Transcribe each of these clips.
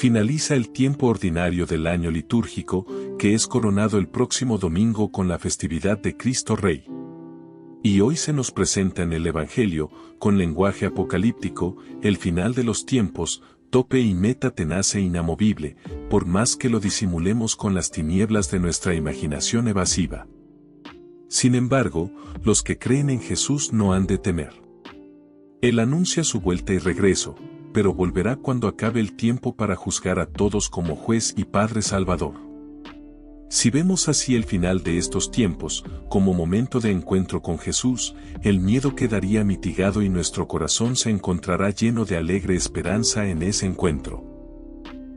Finaliza el tiempo ordinario del año litúrgico, que es coronado el próximo domingo con la festividad de Cristo Rey. Y hoy se nos presenta en el Evangelio, con lenguaje apocalíptico, el final de los tiempos, tope y meta tenaz e inamovible, por más que lo disimulemos con las tinieblas de nuestra imaginación evasiva. Sin embargo, los que creen en Jesús no han de temer. Él anuncia su vuelta y regreso, pero volverá cuando acabe el tiempo para juzgar a todos como juez y Padre Salvador. Si vemos así el final de estos tiempos, como momento de encuentro con Jesús, el miedo quedaría mitigado y nuestro corazón se encontrará lleno de alegre esperanza en ese encuentro.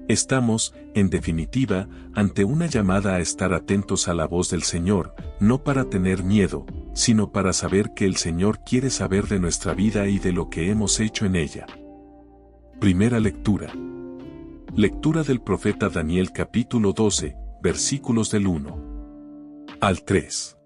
Estamos, en definitiva, ante una llamada a estar atentos a la voz del Señor, no para tener miedo, sino para saber que el Señor quiere saber de nuestra vida y de lo que hemos hecho en ella. Primera lectura. Lectura del profeta Daniel capítulo 12, versículos del 1 al 3.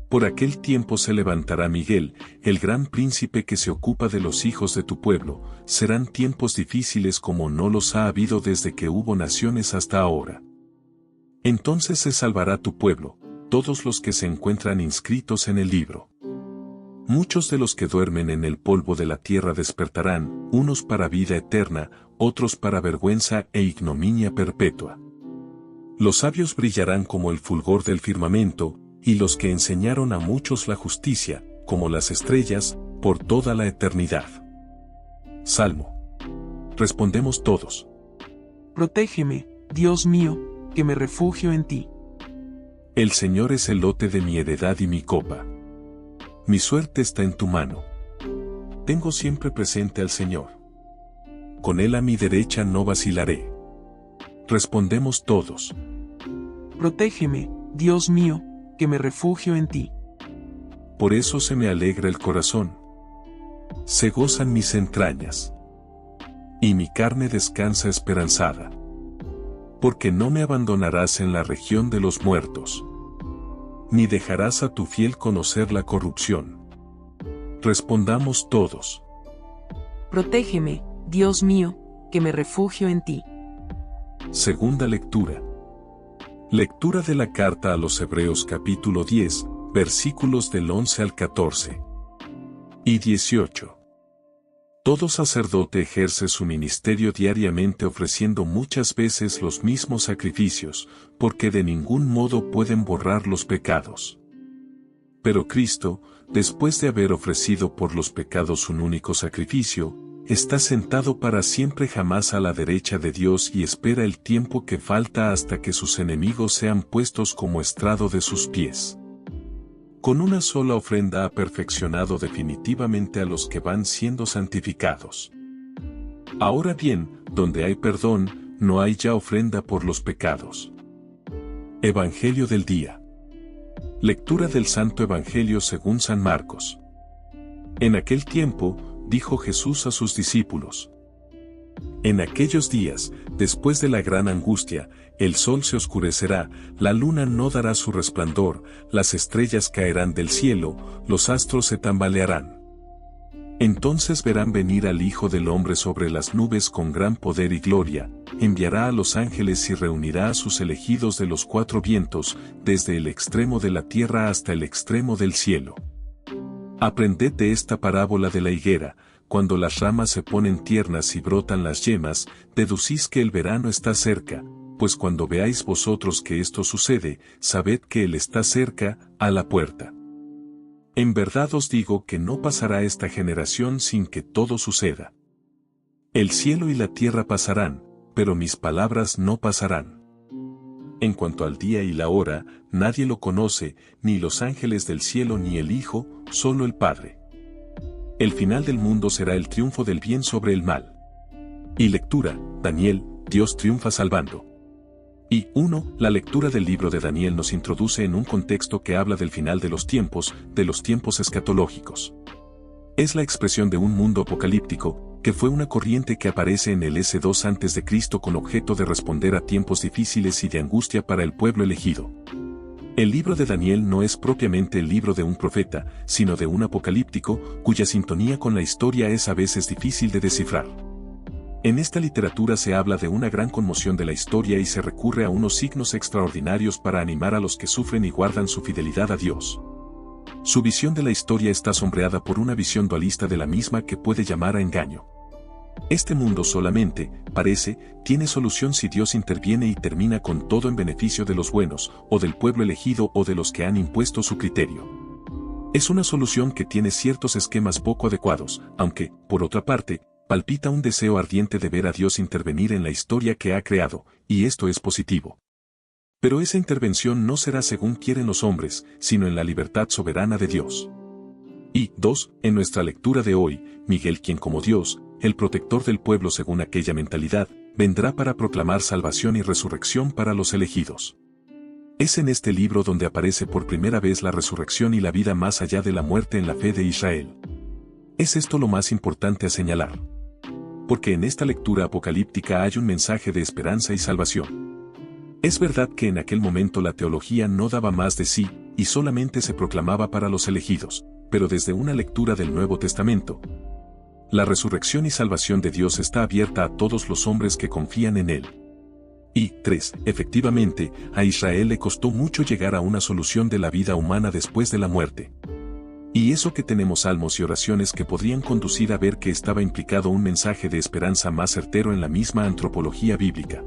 Por aquel tiempo se levantará Miguel, el gran príncipe que se ocupa de los hijos de tu pueblo. Serán tiempos difíciles como no los ha habido desde que hubo naciones hasta ahora. Entonces se salvará tu pueblo, todos los que se encuentran inscritos en el libro. Muchos de los que duermen en el polvo de la tierra despertarán, unos para vida eterna, otros para vergüenza e ignominia perpetua. Los sabios brillarán como el fulgor del firmamento, y los que enseñaron a muchos la justicia, como las estrellas, por toda la eternidad. Salmo. Respondemos todos. Protégeme, Dios mío, que me refugio en ti. El Señor es el lote de mi heredad y mi copa. Mi suerte está en tu mano. Tengo siempre presente al Señor. Con Él a mi derecha no vacilaré. Respondemos todos. Protégeme, Dios mío, que me refugio en ti. Por eso se me alegra el corazón. Se gozan mis entrañas. Y mi carne descansa esperanzada. Porque no me abandonarás en la región de los muertos. Ni dejarás a tu fiel conocer la corrupción. Respondamos todos. Protégeme, Dios mío, que me refugio en ti. Segunda lectura. Lectura de la carta a los Hebreos capítulo 10, versículos del 11 al 14. Y 18. Todo sacerdote ejerce su ministerio diariamente ofreciendo muchas veces los mismos sacrificios, porque de ningún modo pueden borrar los pecados. Pero Cristo, después de haber ofrecido por los pecados un único sacrificio, está sentado para siempre jamás a la derecha de Dios y espera el tiempo que falta hasta que sus enemigos sean puestos como estrado de sus pies. Con una sola ofrenda ha perfeccionado definitivamente a los que van siendo santificados. Ahora bien, donde hay perdón, no hay ya ofrenda por los pecados. Evangelio del día. Lectura del Santo Evangelio según San Marcos. En aquel tiempo, dijo Jesús a sus discípulos. En aquellos días, después de la gran angustia, el sol se oscurecerá, la luna no dará su resplandor, las estrellas caerán del cielo, los astros se tambalearán. Entonces verán venir al Hijo del Hombre sobre las nubes con gran poder y gloria, enviará a los ángeles y reunirá a sus elegidos de los cuatro vientos, desde el extremo de la tierra hasta el extremo del cielo. Aprended de esta parábola de la higuera. Cuando las ramas se ponen tiernas y brotan las yemas, deducís que el verano está cerca, pues cuando veáis vosotros que esto sucede, sabed que Él está cerca, a la puerta. En verdad os digo que no pasará esta generación sin que todo suceda. El cielo y la tierra pasarán, pero mis palabras no pasarán. En cuanto al día y la hora, nadie lo conoce, ni los ángeles del cielo ni el Hijo, solo el Padre. El final del mundo será el triunfo del bien sobre el mal. Y lectura, Daniel, Dios triunfa salvando. Y 1. La lectura del libro de Daniel nos introduce en un contexto que habla del final de los tiempos escatológicos. Es la expresión de un mundo apocalíptico, que fue una corriente que aparece en el S2 a.C. con objeto de responder a tiempos difíciles y de angustia para el pueblo elegido. El libro de Daniel no es propiamente el libro de un profeta, sino de un apocalíptico, cuya sintonía con la historia es a veces difícil de descifrar. En esta literatura se habla de una gran conmoción de la historia y se recurre a unos signos extraordinarios para animar a los que sufren y guardan su fidelidad a Dios. Su visión de la historia está sombreada por una visión dualista de la misma que puede llamar a engaño. Este mundo solamente, parece, tiene solución si Dios interviene y termina con todo en beneficio de los buenos, o del pueblo elegido o de los que han impuesto su criterio. Es una solución que tiene ciertos esquemas poco adecuados, aunque, por otra parte, palpita un deseo ardiente de ver a Dios intervenir en la historia que ha creado, y esto es positivo. Pero esa intervención no será según quieren los hombres, sino en la libertad soberana de Dios. Y, 2. En nuestra lectura de hoy, Miguel, quien como Dios, el protector del pueblo según aquella mentalidad, vendrá para proclamar salvación y resurrección para los elegidos. Es en este libro donde aparece por primera vez la resurrección y la vida más allá de la muerte en la fe de Israel. Es esto lo más importante a señalar. Porque en esta lectura apocalíptica hay un mensaje de esperanza y salvación. Es verdad que en aquel momento la teología no daba más de sí, y solamente se proclamaba para los elegidos, pero desde una lectura del Nuevo Testamento, la resurrección y salvación de Dios está abierta a todos los hombres que confían en Él. Y, 3. Efectivamente, a Israel le costó mucho llegar a una solución de la vida humana después de la muerte. Y eso que tenemos salmos y oraciones que podrían conducir a ver que estaba implicado un mensaje de esperanza más certero en la misma antropología bíblica.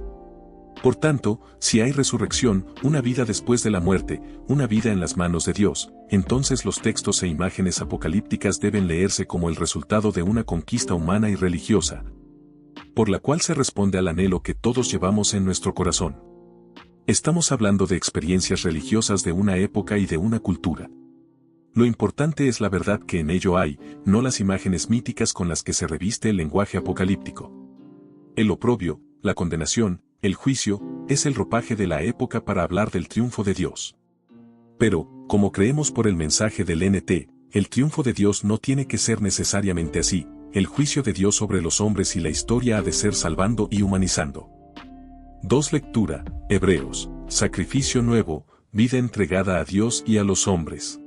Por tanto, si hay resurrección, una vida después de la muerte, una vida en las manos de Dios, entonces los textos e imágenes apocalípticas deben leerse como el resultado de una conquista humana y religiosa, por la cual se responde al anhelo que todos llevamos en nuestro corazón. Estamos hablando de experiencias religiosas de una época y de una cultura. Lo importante es la verdad que en ello hay, no las imágenes míticas con las que se reviste el lenguaje apocalíptico. El oprobio, la condenación, el juicio, es el ropaje de la época para hablar del triunfo de Dios. Pero, como creemos por el mensaje del NT, el triunfo de Dios no tiene que ser necesariamente así, el juicio de Dios sobre los hombres y la historia ha de ser salvando y humanizando. 2. Lectura, Hebreos, sacrificio nuevo, vida entregada a Dios y a los hombres.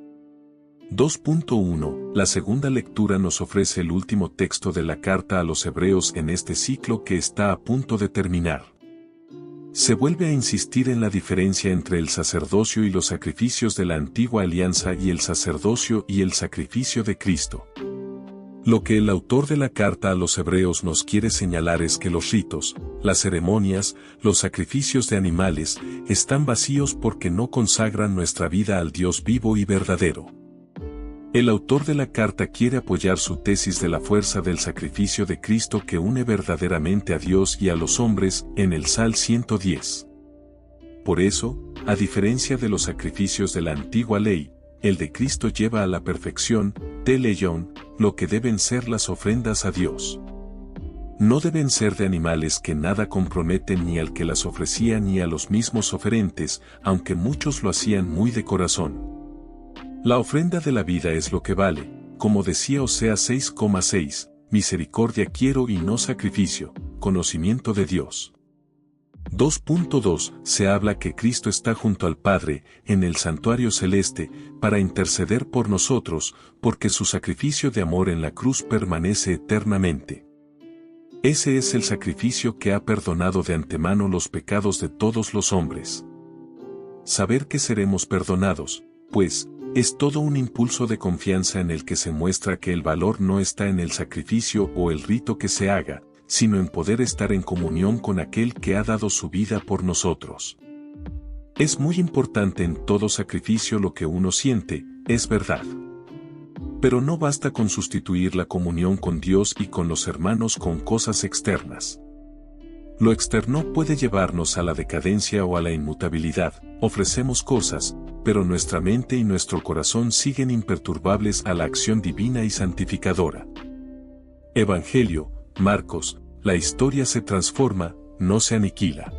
2.1. La segunda lectura nos ofrece el último texto de la carta a los Hebreos en este ciclo que está a punto de terminar. Se vuelve a insistir en la diferencia entre el sacerdocio y los sacrificios de la antigua alianza y el sacerdocio y el sacrificio de Cristo. Lo que el autor de la carta a los Hebreos nos quiere señalar es que los ritos, las ceremonias, los sacrificios de animales, están vacíos porque no consagran nuestra vida al Dios vivo y verdadero. El autor de la carta quiere apoyar su tesis de la fuerza del sacrificio de Cristo que une verdaderamente a Dios y a los hombres en el Salmo 110. Por eso, a diferencia de los sacrificios de la antigua ley, el de Cristo lleva a la perfección, teleion, lo que deben ser las ofrendas a Dios. No deben ser de animales que nada comprometen ni al que las ofrecía ni a los mismos oferentes, aunque muchos lo hacían muy de corazón. La ofrenda de la vida es lo que vale, como decía Oseas 6,6, misericordia quiero y no sacrificio, conocimiento de Dios. 2.2 Se habla que Cristo está junto al Padre, en el santuario celeste, para interceder por nosotros, porque su sacrificio de amor en la cruz permanece eternamente. Ese es el sacrificio que ha perdonado de antemano los pecados de todos los hombres. Saber que seremos perdonados, pues, es todo un impulso de confianza en el que se muestra que el valor no está en el sacrificio o el rito que se haga, sino en poder estar en comunión con aquel que ha dado su vida por nosotros. Es muy importante en todo sacrificio lo que uno siente, es verdad. Pero no basta con sustituir la comunión con Dios y con los hermanos con cosas externas. Lo externo puede llevarnos a la decadencia o a la inmutabilidad, ofrecemos cosas, pero nuestra mente y nuestro corazón siguen imperturbables a la acción divina y santificadora. Evangelio, Marcos, la historia se transforma, no se aniquila.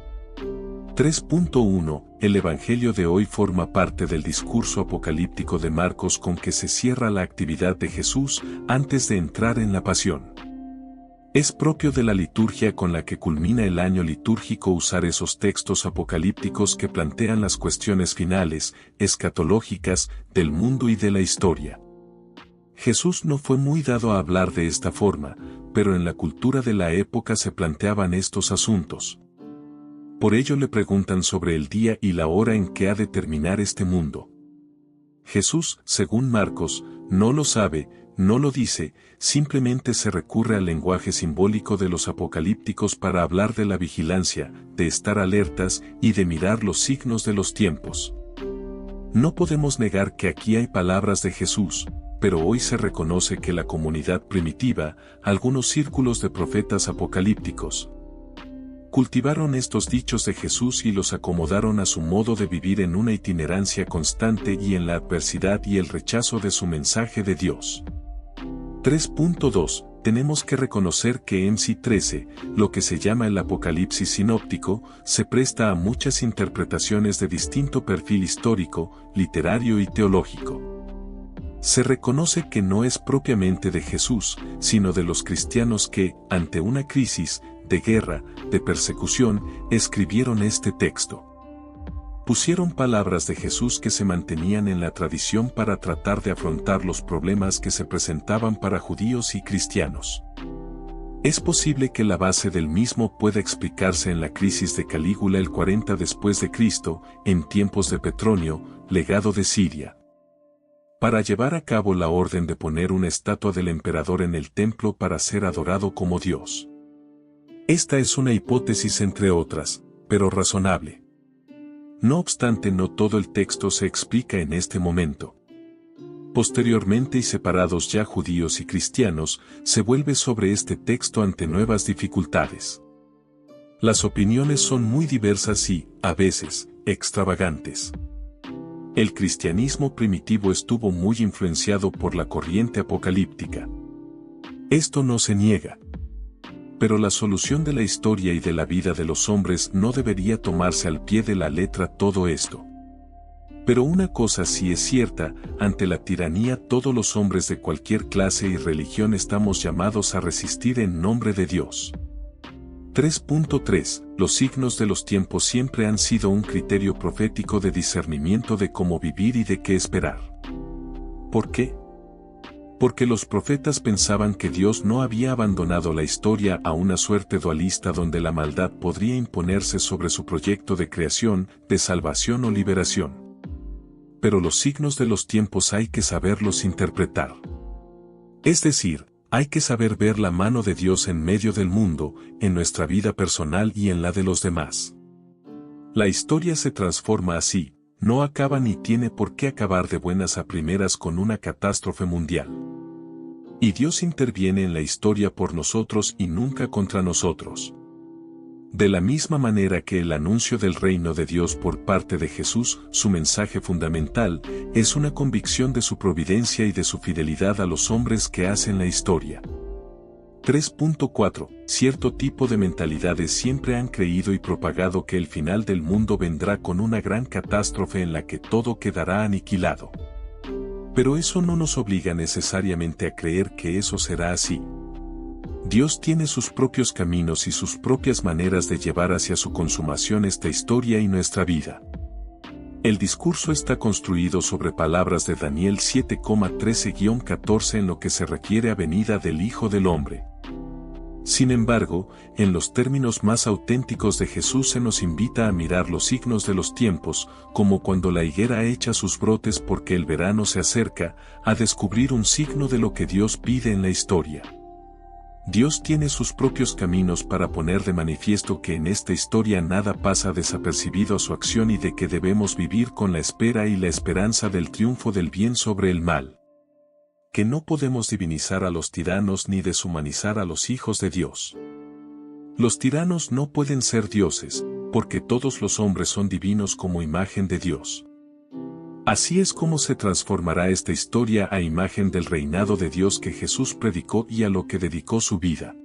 3.1 El Evangelio de hoy forma parte del discurso apocalíptico de Marcos con que se cierra la actividad de Jesús antes de entrar en la pasión. Es propio de la liturgia con la que culmina el año litúrgico usar esos textos apocalípticos que plantean las cuestiones finales, escatológicas, del mundo y de la historia. Jesús no fue muy dado a hablar de esta forma, pero en la cultura de la época se planteaban estos asuntos. Por ello le preguntan sobre el día y la hora en que ha de terminar este mundo. Jesús, según Marcos, no lo sabe, no lo dice, simplemente se recurre al lenguaje simbólico de los apocalípticos para hablar de la vigilancia, de estar alertas y de mirar los signos de los tiempos. No podemos negar que aquí hay palabras de Jesús, pero hoy se reconoce que la comunidad primitiva, algunos círculos de profetas apocalípticos, cultivaron estos dichos de Jesús y los acomodaron a su modo de vivir en una itinerancia constante y en la adversidad y el rechazo de su mensaje de Dios. 3.2. Tenemos que reconocer que en sí 13, lo que se llama el Apocalipsis sinóptico, se presta a muchas interpretaciones de distinto perfil histórico, literario y teológico. Se reconoce que no es propiamente de Jesús, sino de los cristianos que, ante una crisis, de guerra, de persecución, escribieron este texto. Pusieron palabras de Jesús que se mantenían en la tradición para tratar de afrontar los problemas que se presentaban para judíos y cristianos. Es posible que la base del mismo pueda explicarse en la crisis de Calígula el 40 después de Cristo, en tiempos de Petronio, legado de Siria, para llevar a cabo la orden de poner una estatua del emperador en el templo para ser adorado como Dios. Esta es una hipótesis entre otras, pero razonable. No obstante, no todo el texto se explica en este momento. Posteriormente y separados ya judíos y cristianos, se vuelve sobre este texto ante nuevas dificultades. Las opiniones son muy diversas y, a veces, extravagantes. El cristianismo primitivo estuvo muy influenciado por la corriente apocalíptica. Esto no se niega. Pero la solución de la historia y de la vida de los hombres no debería tomarse al pie de la letra todo esto. Pero una cosa sí es cierta, ante la tiranía todos los hombres de cualquier clase y religión estamos llamados a resistir en nombre de Dios. 3.3. Los signos de los tiempos siempre han sido un criterio profético de discernimiento de cómo vivir y de qué esperar. ¿Por qué? Porque los profetas pensaban que Dios no había abandonado la historia a una suerte dualista donde la maldad podría imponerse sobre su proyecto de creación, de salvación o liberación. Pero los signos de los tiempos hay que saberlos interpretar. Es decir, hay que saber ver la mano de Dios en medio del mundo, en nuestra vida personal y en la de los demás. La historia se transforma así, no acaba ni tiene por qué acabar de buenas a primeras con una catástrofe mundial. Y Dios interviene en la historia por nosotros y nunca contra nosotros. De la misma manera que el anuncio del reino de Dios por parte de Jesús, su mensaje fundamental, es una convicción de su providencia y de su fidelidad a los hombres que hacen la historia. 3.4. Cierto tipo de mentalidades siempre han creído y propagado que el final del mundo vendrá con una gran catástrofe en la que todo quedará aniquilado. Pero eso no nos obliga necesariamente a creer que eso será así. Dios tiene sus propios caminos y sus propias maneras de llevar hacia su consumación esta historia y nuestra vida. El discurso está construido sobre palabras de Daniel 7,13-14 en lo que se refiere a venida del Hijo del Hombre. Sin embargo, en los términos más auténticos de Jesús se nos invita a mirar los signos de los tiempos, como cuando la higuera echa sus brotes porque el verano se acerca, a descubrir un signo de lo que Dios pide en la historia. Dios tiene sus propios caminos para poner de manifiesto que en esta historia nada pasa desapercibido a su acción y de que debemos vivir con la espera y la esperanza del triunfo del bien sobre el mal. Que no podemos divinizar a los tiranos ni deshumanizar a los hijos de Dios. Los tiranos no pueden ser dioses, porque todos los hombres son divinos como imagen de Dios. Así es como se transformará esta historia a imagen del reinado de Dios que Jesús predicó y a lo que dedicó su vida.